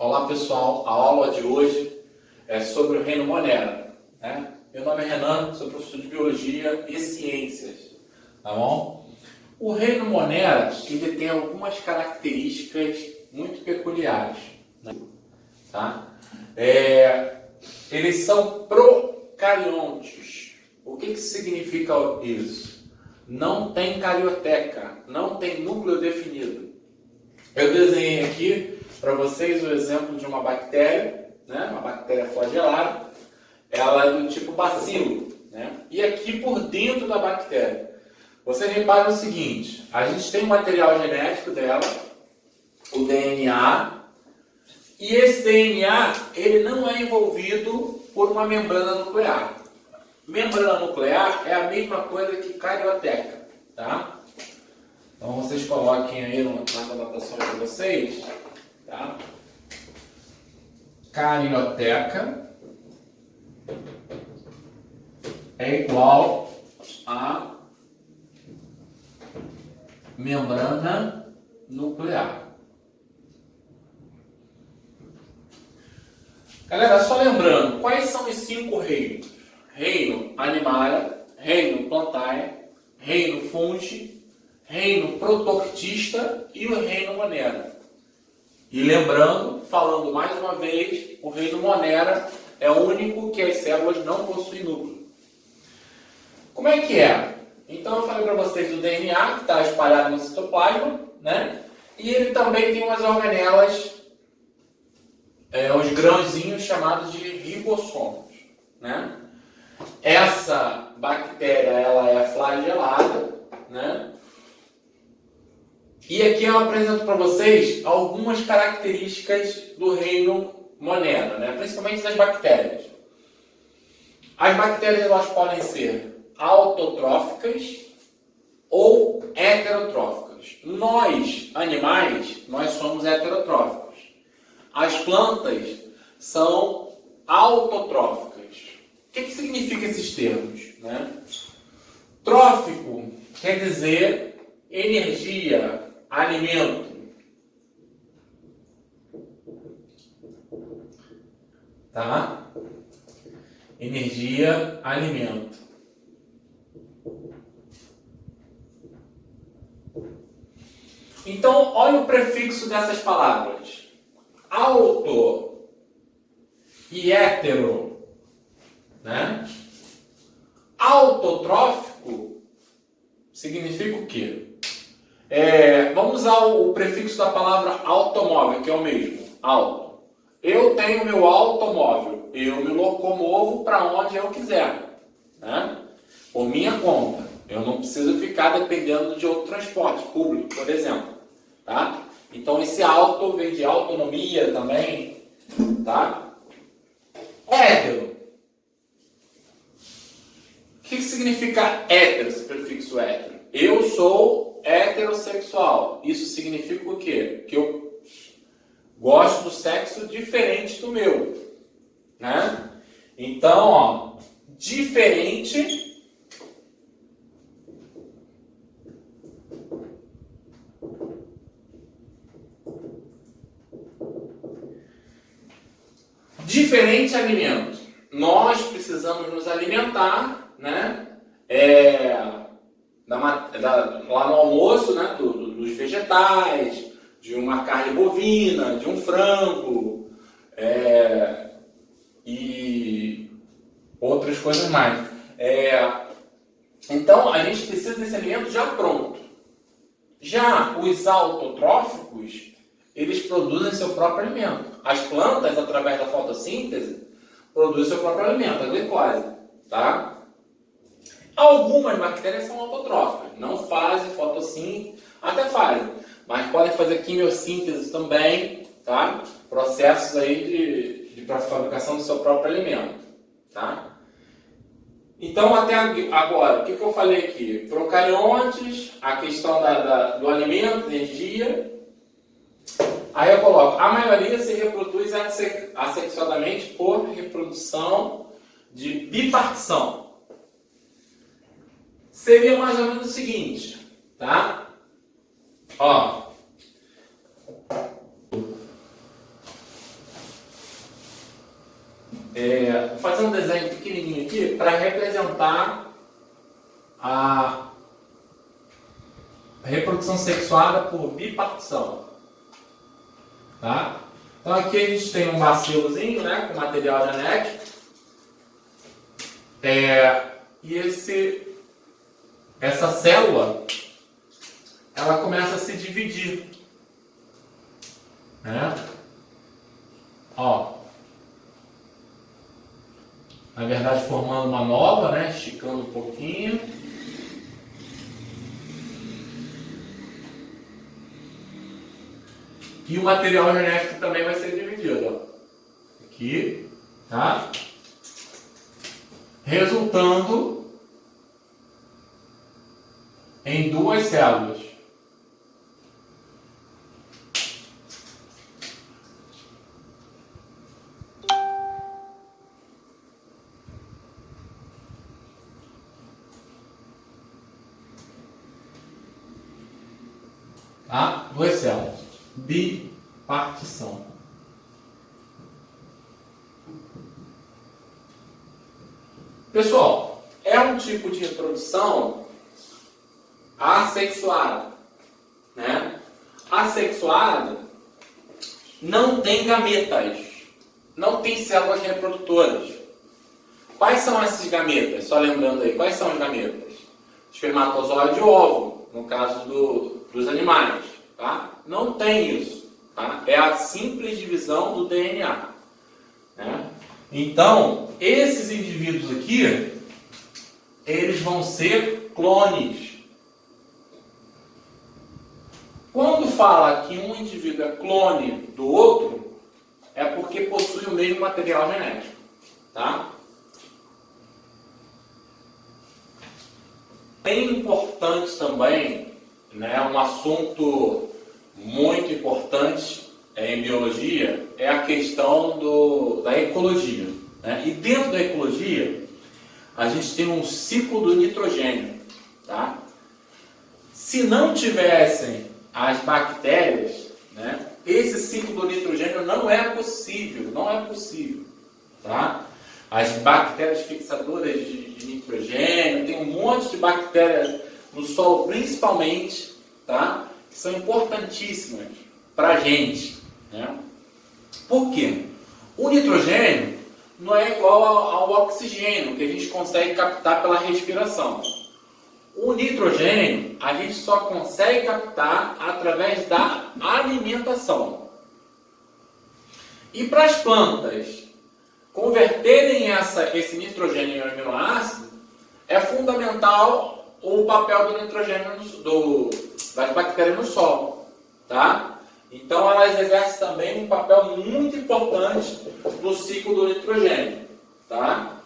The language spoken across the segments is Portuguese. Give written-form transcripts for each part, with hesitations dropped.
Olá pessoal, a aula de hoje é sobre o reino Monera, né? Meu nome é Renan, sou professor de Biologia e Ciências, tá bom? O reino Monera, ele tem algumas características muito peculiares, né? Tá? Eles são procariontes. O que significa isso? Não tem carioteca, não tem núcleo definido. Eu desenhei aqui para vocês o exemplo de uma bactéria, né? Uma bactéria flagelada. Ela é do tipo bacilo, né? E aqui por dentro da bactéria, vocês reparam o seguinte: a gente tem o material genético dela, o DNA, e esse DNA ele não é envolvido por uma membrana nuclear. Membrana nuclear é a mesma coisa que carioteca, tá? Então vocês coloquem aí nas anotações de vocês, tá? Carioteca é igual a membrana nuclear. Galera, só lembrando, quais são os 5 reinos? Reino Animalia, reino Plantae, reino Fungi, reino Protortista e o reino Monera. E lembrando, falando mais uma vez, o reino Monera é o único que as células não possuem núcleo. Como é que é? Então eu falei para vocês do DNA, que está espalhado no citoplasma, né? E ele também tem umas organelas, os grãozinhos chamados de ribossomos, né? Essa bactéria, ela é flagelada, né? E aqui eu apresento para vocês algumas características do reino Monera, né? Principalmente das bactérias. As bactérias elas podem ser autotróficas ou heterotróficas. Nós, animais, nós somos heterotróficos. As plantas são autotróficas. O que significa esses termos, né? Trófico quer dizer energia, alimento. Tá? Energia, alimento. Então, olha o prefixo dessas palavras. Auto e hetero, né? Autotrófico significa o quê? Vamos usar o prefixo da palavra automóvel, que é o mesmo, auto. Eu tenho meu automóvel, eu me locomovo para onde eu quiser, né? Por minha conta. Eu não preciso ficar dependendo de outro transporte público, por exemplo, tá? Então esse auto vem de autonomia também, tá? Hétero. O que significa hétero, esse prefixo hétero? Eu sou heterossexual. Isso significa o quê? Que eu gosto do sexo diferente do meu, né? Então, ó, diferente alimento. Nós precisamos nos alimentar, né? Lá no almoço, né? Dos vegetais, de uma carne bovina, de um frango, e outras coisas mais. Então, a gente precisa desse alimento já pronto. Já os autotróficos, eles produzem seu próprio alimento. As plantas, através da fotossíntese, produzem seu próprio alimento, a glicose, tá? Algumas bactérias são autotróficas, não fazem fotossíntese, até fazem, mas podem fazer quimiossíntese também, tá? Processos aí para a fabricação do seu próprio alimento, tá? Então, até agora, o que eu falei aqui? Procariontes, a questão do alimento, energia. Aí eu coloco, a maioria se reproduz assexuadamente por reprodução de bipartição. Seria mais ou menos o seguinte, tá? Ó, Vou fazer um desenho pequenininho aqui para representar a reprodução sexuada por bipartição. Tá? Então aqui a gente tem um bacilozinho, né, com material genético. E essa célula, ela começa a se dividir. Né? Ó. Na verdade, formando uma nova, né? Esticando um pouquinho. E o material genético também vai ser dividido. Ó. Aqui, tá? Resultando em duas células. Tá? Duas células. Bipartição. Pessoal, é um tipo de reprodução assexuada. Né? Assexuada não tem gametas, não tem células reprodutoras. Quais são esses gametas? Só lembrando aí, quais são os gametas? Espermatozoide e óvulo, no caso dos animais. Tá? Não tem isso. Tá? É a simples divisão do DNA. Né? Então, esses indivíduos aqui, eles vão ser clones. Quando fala que um indivíduo é clone do outro, é porque possui o mesmo material genético. Tá? É importante também, né, um assunto muito importante em biologia é a questão da ecologia. Né? E dentro da ecologia, a gente tem um ciclo do nitrogênio. Tá? Se não tivessem as bactérias, né, esse ciclo do nitrogênio não é possível. Tá? As bactérias fixadoras de nitrogênio, tem um monte de bactérias no solo principalmente, tá? Que são importantíssimas para a gente. Né? Por quê? O nitrogênio não é igual ao oxigênio que a gente consegue captar pela respiração. O nitrogênio a gente só consegue captar através da alimentação. E para as plantas converterem esse nitrogênio em aminoácido, é fundamental o papel do nitrogênio das bactérias no solo. Tá? Então elas exercem também um papel muito importante no ciclo do nitrogênio. Tá?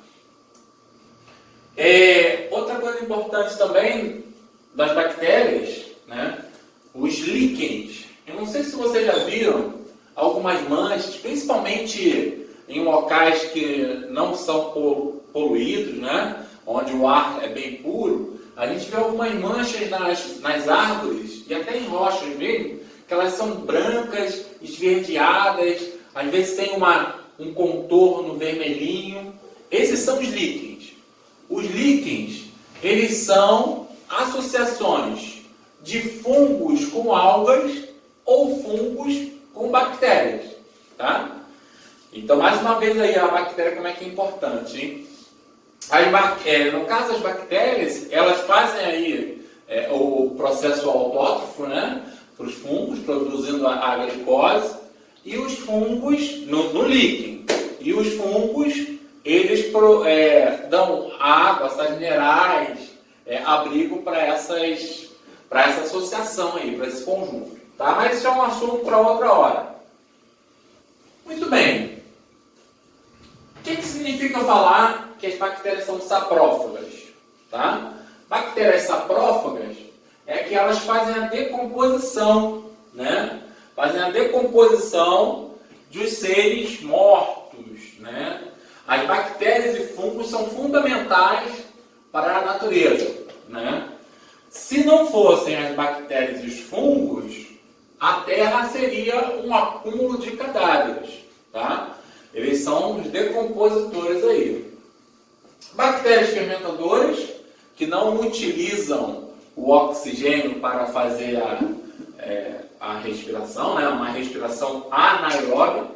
Outra coisa importante também das bactérias, né? Os líquens. Eu não sei se vocês já viram algumas manchas, principalmente em locais que não são poluídos, né? Onde o ar é bem puro, a gente vê algumas manchas nas árvores e até em rochas mesmo, que elas são brancas, esverdeadas, às vezes tem um contorno vermelhinho. Esses são os líquens. Os líquens, eles são associações de fungos com algas ou fungos com bactérias. Tá? Então, mais uma vez aí, a bactéria como é que é importante, hein? No caso das bactérias, elas fazem aí o processo autótrofo, né, para os fungos, produzindo a glicose, e os fungos, no líquen, e os fungos, eles dão água, sais minerais, abrigo para essa associação aí, para esse conjunto. Tá? Mas isso é um assunto para outra hora. Muito bem. O que significa falar que as bactérias são saprófagas? Tá? Bactérias saprófagas é que elas fazem a decomposição, né? Fazem a decomposição dos seres mortos, né? As bactérias e fungos são fundamentais para a natureza, né? Se não fossem as bactérias e os fungos, a Terra seria um acúmulo de cadáveres, tá? Eles são os decompositores aí. Bactérias fermentadoras, que não utilizam o oxigênio para fazer a respiração, né? Uma respiração anaeróbica,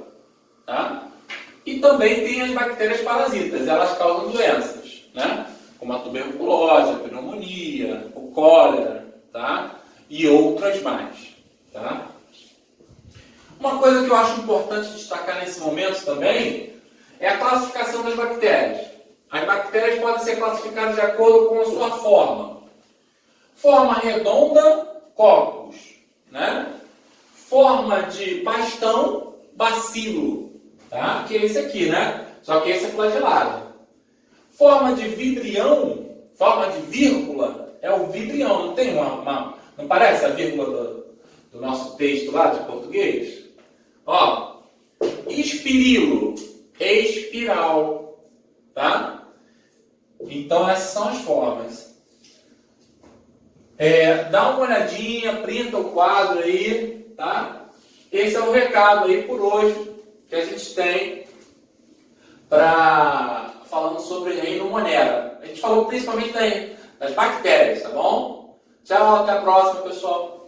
tá? E também tem as bactérias parasitas, elas causam doenças, né? Como a tuberculose, a pneumonia, o cólera, tá? E outras mais, tá? Uma coisa que eu acho importante destacar nesse momento também é a classificação das bactérias. As bactérias podem ser classificadas de acordo com a sua forma. Forma redonda, cocos, né? Forma de bastão, bacilo, tá? Que é esse aqui, né? Só que esse é flagelado. Forma de vibrião, forma de vírgula, é o vibrião. Não tem não parece a vírgula do nosso texto lá de português? Ó, espirilo, espiral, tá? Então essas são as formas. Dá uma olhadinha, printa o quadro aí, tá? Esse é o recado aí por hoje que a gente tem falando sobre Rhinomonera. A gente falou principalmente das bactérias, tá bom? Tchau, até a próxima, pessoal.